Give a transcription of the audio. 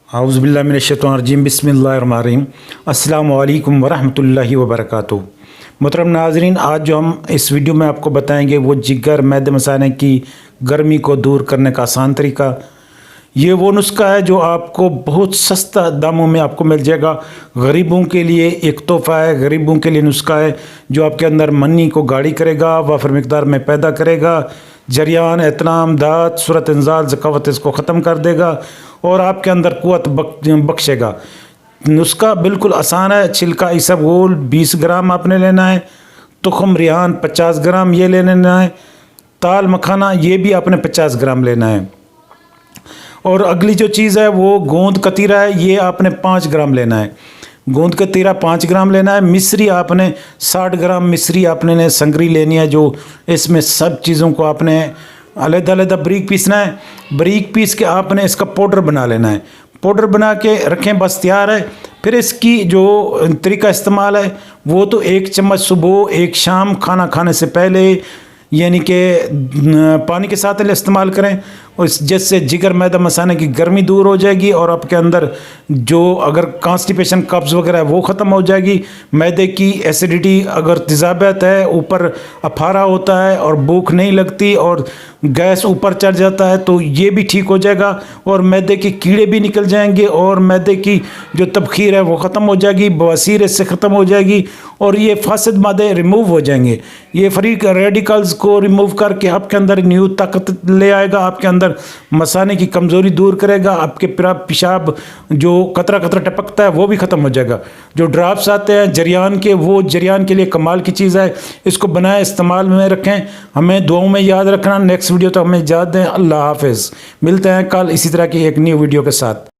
औज़ुबिल्लाहिमिनश्शैतानिर्रजीम बिस्मिल्लाहिर्रहमानिर्रहीम अस्सलामु अलैकुम वरहमतुल्लाहि वबरकातुहू। मोहतरम नाज़रीन, आज जो हम इस वीडियो में आपको बताएंगे वो जिगर मैदे मसाने की गर्मी को दूर करने का आसान तरीका। ये वो नुस्खा है जो आपको बहुत सस्ता दामों में आपको मिल जाएगा। गरीबों के लिए एक तोहफ़ा है, गरीबों के लिए नुस्खा है जो आपके अंदर मनी को गाढ़ी करेगा, वाफर मिकदार में पैदा करेगा, जरियान, एतनाम, दात, सूरत इंजाल, ज़कावत इसको ख़त्म कर देगा और आपके अंदर क़ुव्वत बख्शेगा। नुस्खा बिल्कुल आसान है। छिलका इसबगोल 20 ग्राम आपने लेना है, तुखम रिहान 50 ग्राम ये ले लेना है, ताल मखाना ये भी आपने 50 ग्राम लेना है। और अगली जो चीज़ है वो गोंद कतीरा है, ये आपने 5 ग्राम लेना है। गोंद कतीरा 5 ग्राम लेना है। मिश्री आपने 60 ग्राम मिश्री आपने संगरी लेनी है, जो इसमें सब चीज़ों को आपने अलग-अलग बारीक पीसना है। बारीक पीस के आपने इसका पाउडर बना लेना है। पाउडर बना के रखें, बस तैयार है। फिर इसकी जो तरीका इस्तेमाल है वो तो 1 चम्मच सुबह, 1 शाम खाना खाने से पहले, यानी कि पानी के साथ इस्तेमाल करें, और जिससे जिगर मैदा मसाने की गर्मी दूर हो जाएगी और आपके अंदर जो अगर कॉन्स्टिपेशन कब्ज़ वगैरह है वो ख़त्म हो जाएगी। मैदे की एसिडिटी अगर तेज़ाबियत है, ऊपर अफारा होता है और भूख नहीं लगती और गैस ऊपर चढ़ जाता है, तो ये भी ठीक हो जाएगा और मैदे के कीड़े भी निकल जाएंगे और मैदे की जो तबखीर है वो ख़त्म हो जाएगी, बवासीर इससे ख़त्म हो जाएगी और ये फासिद मादे रिमूव हो जाएंगे। ये फ्री रेडिकल्स को रिमूव करके आपके अंदर न्यू ताकत ले आएगा, आपके अंदर मसाने की कमज़ोरी दूर करेगा, आपके पेशाब जो कतरा कतरा टपकता है वो भी ख़त्म हो जाएगा। जो ड्राप्स आते हैं जरियान के, वो जरियान के लिए कमाल की चीज़ है। इसको बनाए इस्तेमाल में रखें, हमें दुआओं में याद रखना। नेक्स्ट वीडियो तो हमें इजाज़त दें। अल्लाह हाफ़िज़। मिलते हैं कल इसी तरह की एक न्यू वीडियो के साथ।